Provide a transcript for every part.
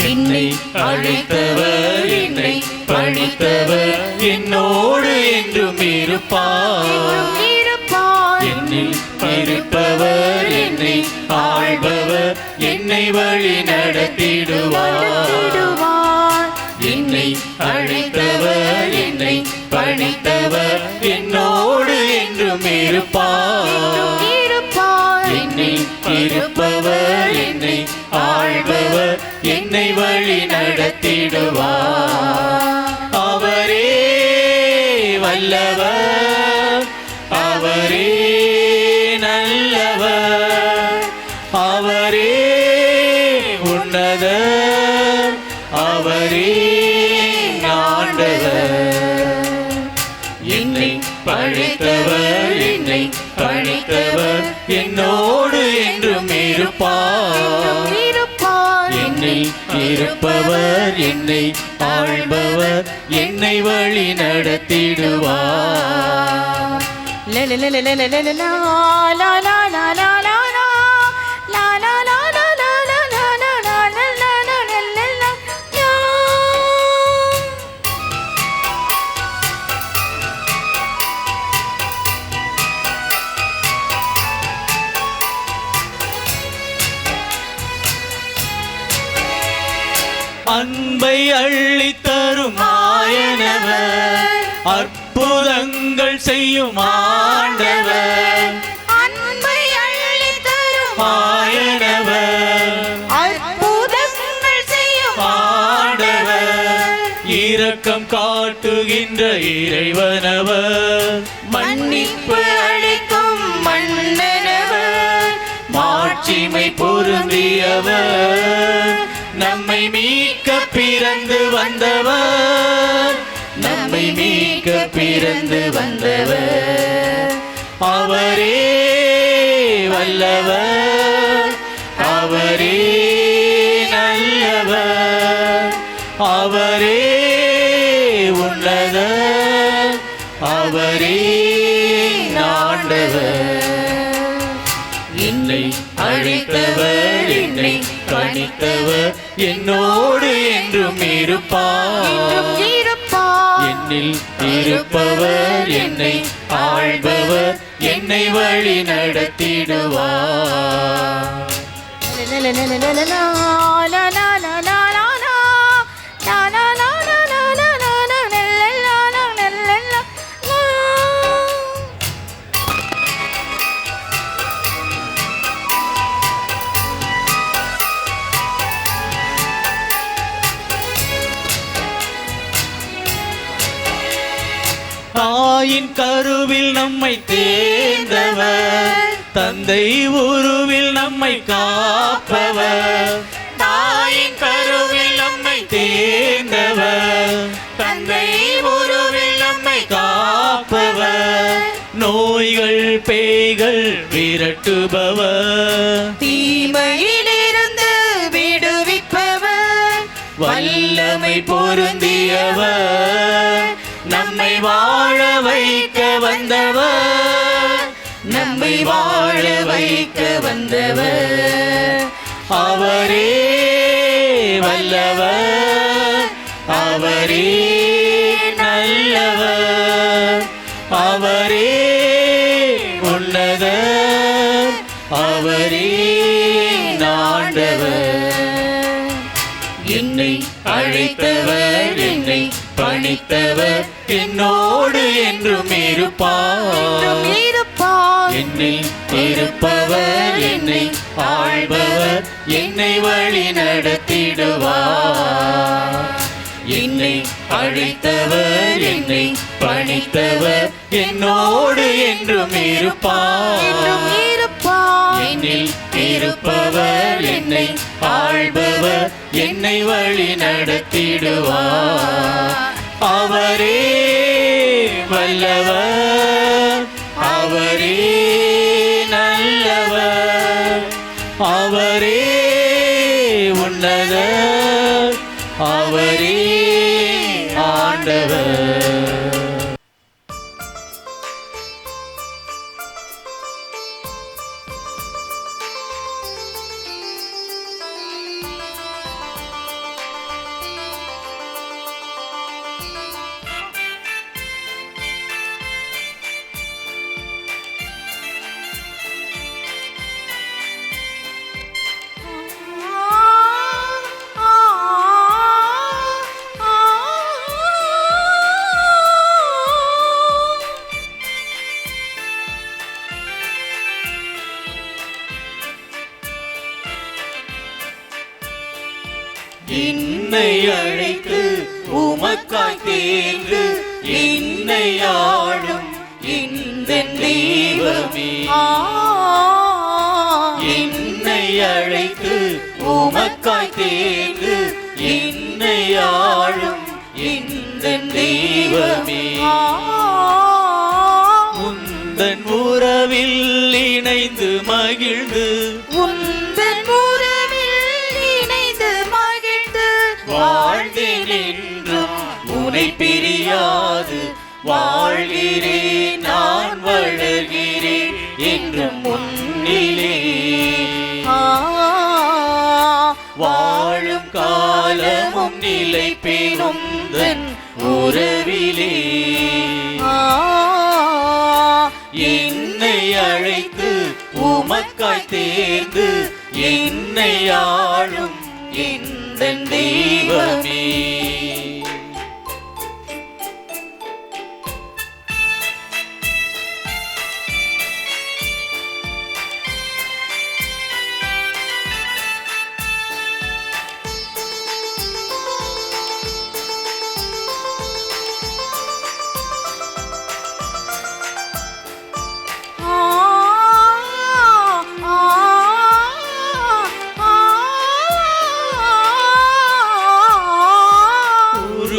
என்னை அழைத்தவர் என்னை பணித்தவர் என்னோடு என்றும் இருப்பார். என்னில் இருப்பவர் என்னை ஆள்பவர் என்னை வழி நடத்திடுவார். என்னை அழைத்தவர் என்னை பணித்தவர் என்னோடு என்றும் இருப்பார். என்னில் இருப்பவர் என்னை ஆள்பவர் என்னை வழி நடத்திடுவார். அவரே வல்லவர், அவரே நல்லவர், அவரே உன்னதர், அவரே ஆண்டவர். என்னை படைத்தவர் என்னை பணித்தவர் என்னோடு என்றும் இருப்பார். என்னில் இருப்பவர் என்னை ஆள்பவர் என்னை வழி நடத்திடுவார். அன்பை அள்ளித்தரும் ஆயனவர், அற்புதங்கள் செய்யும் ஆண்டவர். அன்பை அள்ளித்தரும் ஆயனவர், அற்புதங்கள் செய்யும் ஆண்டவர். இரக்கம் காட்டுகின்ற இறைவனவர், மன்னிப்பு அளிக்கும் மன்னனவர். மாட்சிமை பொருந்தியவர், நம்மை மீட்க பிறந்து வந்தவர், நம்மை மீட்க பிறந்து வந்தவர். அவரே வல்லவர், அவரே நல்லவர், அவரே உன்னதர், அவரே ஆண்டவர். என்னை அழைத்தவர் என்னை பணித்தவர் என்னோடு என்றும் இருப்பார். என்னில் இருப்பவர் என்னை ஆள்பவர் என்னை வழி நடத்திடுவார். தாயின் கருவில் நம்மை தேர்ந்தவர், தந்தை உருவில் நம்மை காப்பவர். தாயின் கருவில் நம்மை தேர்ந்தவர், தந்தை உருவில் நம்மை காப்பவர். நோய்கள் பேய்கள் விரட்டுபவர், தீமையிலிருந்து விடுவிப்பவர். வல்லமை பொருந்தியவர், நம்மை வாழ வைக்க வந்தவர், நம்மை வாழ வைக்க வந்தவர். அவரே வல்லவர், அவரே நல்லவர், அவரே உன்னதர், அவரே ஆண்டவர். என்னை அழைத்தவர் என்னை பணித்தவர் என்னோடு என்றும் இருப்பார். என்னில் இருப்பவர் என்னை ஆள்பவர் என்னை வழி நடத்திடுவார். என்னை அழைத்தவர் என்னை பணித்தவர் என்னோடு என்றும் இருப்பார். என்னில் இருப்பவர் என்னை ஆள்பவர் என்னை வழி நடத்திடுவார். அவரே வல்லவர், அவரே நல்லவர், அவரே உன்னதர், அவரே ஆண்டவர். என்னை அழைத்து உமக்காய் தேர்ந்து என்னை ஆளும் இந்த தெய்வமே. என்னை அழைத்து உமக்காய் தேர்ந்து என்னை ஆளும் இந்த தெய்வமே. உந்தன் உறவில் இணைந்து மகிழ்ந்து உந்தன் உறவில் இணைந்து மகிழ்ந்து வாழ்ந்தேன் என்றும் உனை பிரியாது வாழ்கிறேன் நான் வளர்கிறேன் என்றும் முன்னிலே. வாழும் காலமும் நிலை பெறுந்தன் உறவிலே. என்னை அழைத்து உமக்காய் தேர்ந்து என்னை ஆளும் இந்த தெய்வமே.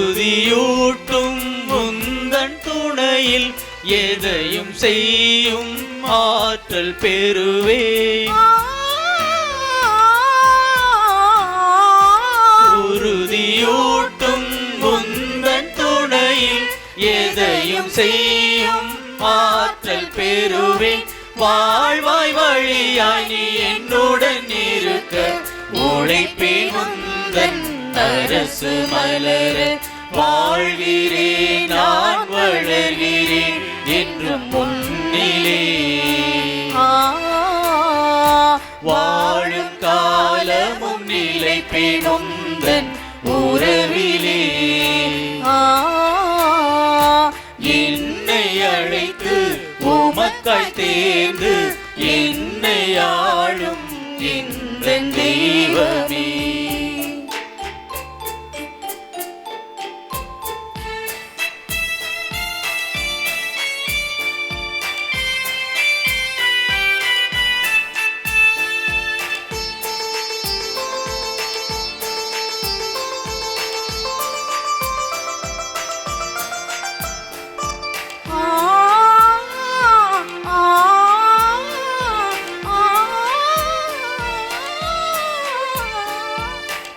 உறுதியூட்டும் உந்தன் துணையில் எதையும் செய்யும் ஆற்றல் பெறுவே. உறுதியூட்டும் உந்தன் துணையில் எதையும் செய்யும் ஆற்றல் பெறுவே. வாழ்வாய் வழியாய் நீ என்னுடன் இருக்க உழைப்பேன் உந்தன் அரசு மலர. வாழ்கிறேன் நான் வளர்கிறேன் என்றும் முன்னிலே. வாழும் காலமும் நிலைப்பேன் உந்தன் உறவிலே. என்னை அழைத்து உமக்காய் தேர்ந்து என்னை ஆளும் இந்த தெய்வமே.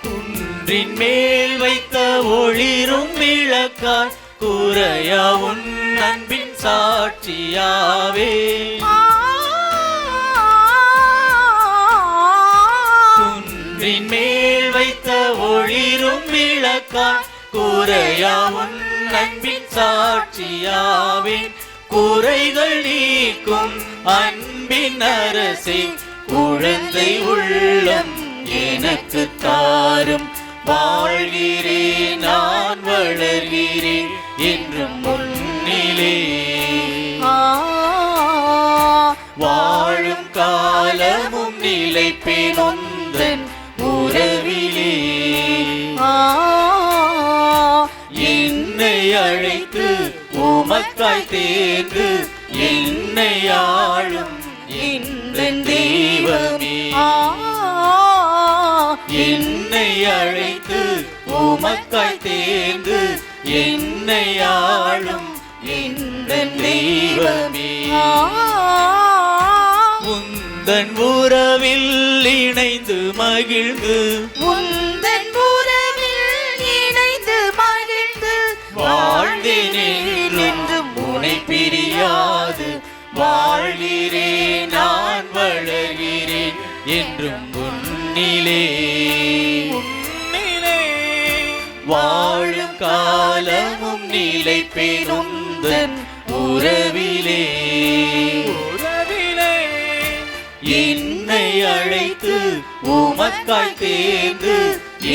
குன்றின் மேல் வைத்த ஒளிரும் விளக்காய் குறையா உன் அன்பின் சாட்சியாவே. குன்றின் மேல் வைத்த ஒளிரும் விளக்காய் குறையா உன் அன்பின் சாட்சியாவே. குறைகள் நீக்கும் அன்பின் அரசே குழந்தை உள்ளம் எனக்கு தாரும். வாழ்கிறேன் நான் வளர்கிறேன் என்றும் முன்னிலே. வாழும் காலமும் நிலைப்பேன் உந்தன் உறவிலே. என்னை அழைத்து உமக்காய் தேர்ந்து என்னை ஆளும் இந்த தெய்வமே. என்னை அழைத்து உமக்காய் தேர்ந்து என்னை ஆளும் இந்த தெய்வமே. உந்தன் உறவில் இணைந்து மகிழ்ந்து உந்தன் உறவில் இணைந்து மகிழ்ந்து வாழ்ந்தேன் என்றும் உனை பிரியாது வாழ்கிறேன் நான் வளர்கிறேன் என்றும் முன்னிலே. வாழும் காலமும் நிலைப்பேன் உந்தன் உறவிலே. என்னை அழைத்து உமக்காய் தேர்ந்து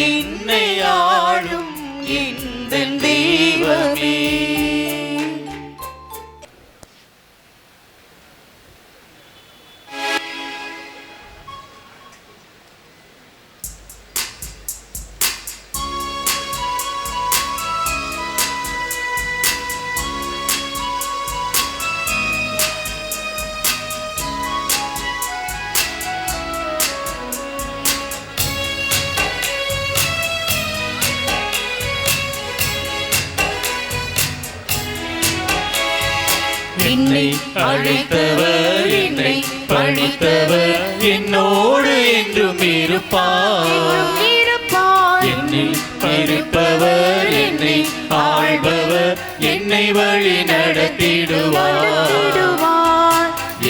என்னை ஆளும் இந்த தெய்வமே. என்னை அழைத்தவர் என்னை பணித்தவர் என்னோடு என்றும் இருப்பார். என்னில் இருப்பவர் என்னை ஆள்பவர் என்னை வழி நடத்திடுவார்.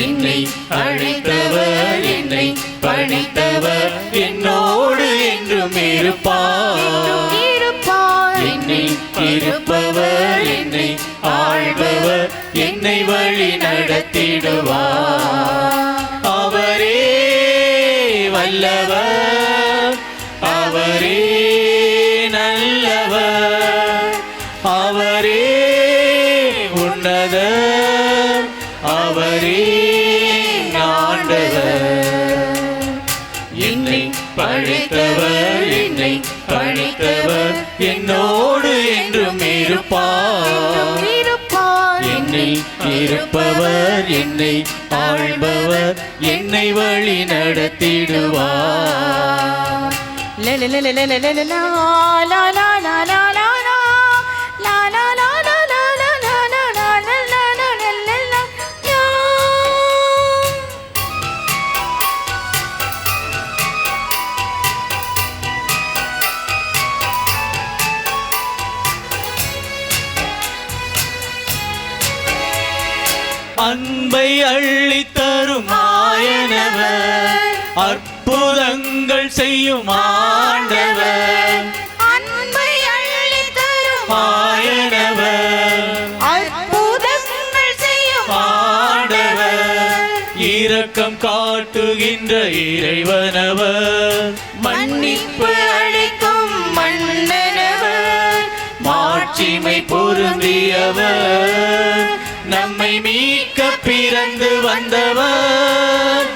என்னை அழைத்தவர் என்னை பணித்தவர் என்னோடு என்றும் இருப்பார். என்னில் இருப்பவர் என்னை ஆள்பவர் என்னை வழி நடத்திடுவார். அவரே வல்லவர், அவரே நல்லவர், அவரே உன்னதர், அவரே ஆண்டவர். என்னை படைத்தவர் என்னை பணித்தவர் என்னோடு என்றும் இருப்பார். என்னில் இருப்பவர் என்னை ஆள்பவர் என்னை வழி நடத்திடுவார். அன்பை அள்ளித்தரும் ஆயனவர், அற்புதங்கள் செய்யும் ஆண்டவர். அன்பை அள்ளித்தரும் ஆயனவர், அற்புதங்கள் செய்யும் ஆண்டவர். இரக்கம் காட்டுகின்ற இறைவனவர், மன்னிப்பு அளிக்கும் மன்னனவர். மாட்சிமை பொருந்தியவர், நம்மை மீட்க பிறந்து வந்தவர்,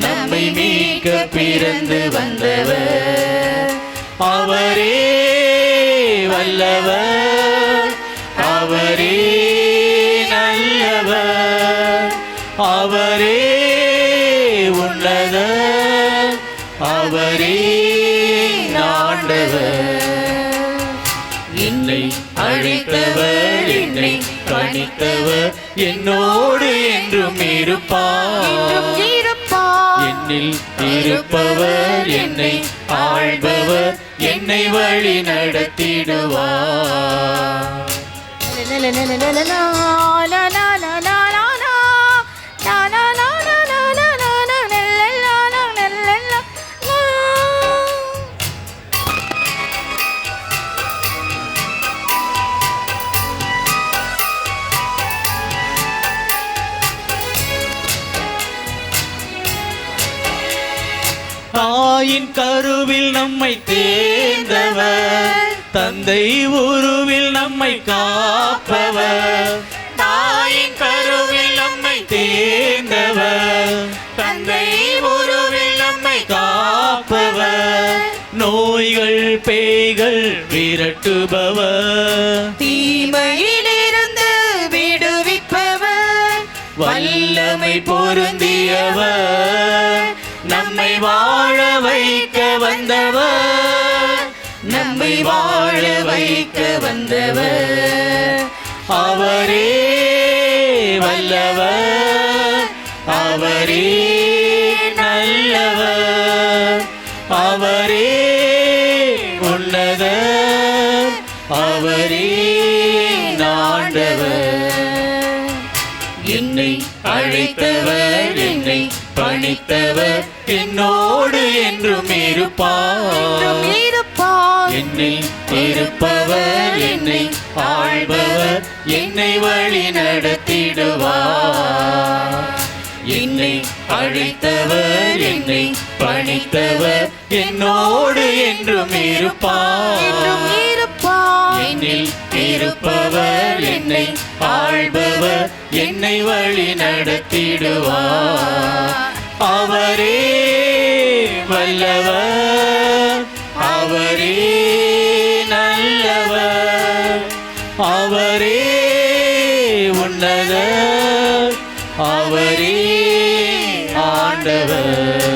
நம்மை மீட்க பிறந்து வந்தவர். அவரே வல்லவர், அவரே நல்லவர், அவரே உன்னதர், அவரே ஆண்டவர். என்னை அழைத்தவர் என்னை பணித்தவர் என்னோடு என்றும் இருப்பார். என்னில் இருப்பவர் என்னை ஆள்பவர் என்னை வழி நடத்திடுவார். தாயின் கருவில் நம்மை தேர்ந்தவர், தந்தை உருவில் நம்மை காப்பவர். தாயின் கருவில் நம்மை தேர்ந்தவர், தந்தை உருவில் நம்மை காப்பவர். நோய்கள் பேய்கள் விரட்டுபவர், தீமையிலிருந்து விடுவிப்பவர். வல்லமை பொருந்தியவர், நம்மை வாழ வைக்க வந்தவர், நம்மை வாழ வைக்க வந்தவர். அவரே வல்லவர், அவரே நல்லவர், அவரே உன்னதர், அவரே ஆண்டவர். என்னை அழைத்தவர் என்னை பணித்தவர் என்னோடு என்றும் இருப்பார். என்னில் இருப்பவர் என்னை ஆள்பவர் என்னை வழி நடத்திடுவார். என்னை அழைத்தவர் என்னை பணித்தவர் என்னோடு என்றும் இருப்பார். என்னில் இருப்பவர் என்னை ஆள்பவர் என்னை வழி நடத்திடுவார். அவரே வல்லவர், அவரே நல்லவர், அவரே உன்னதர், அவரே ஆண்டவர்.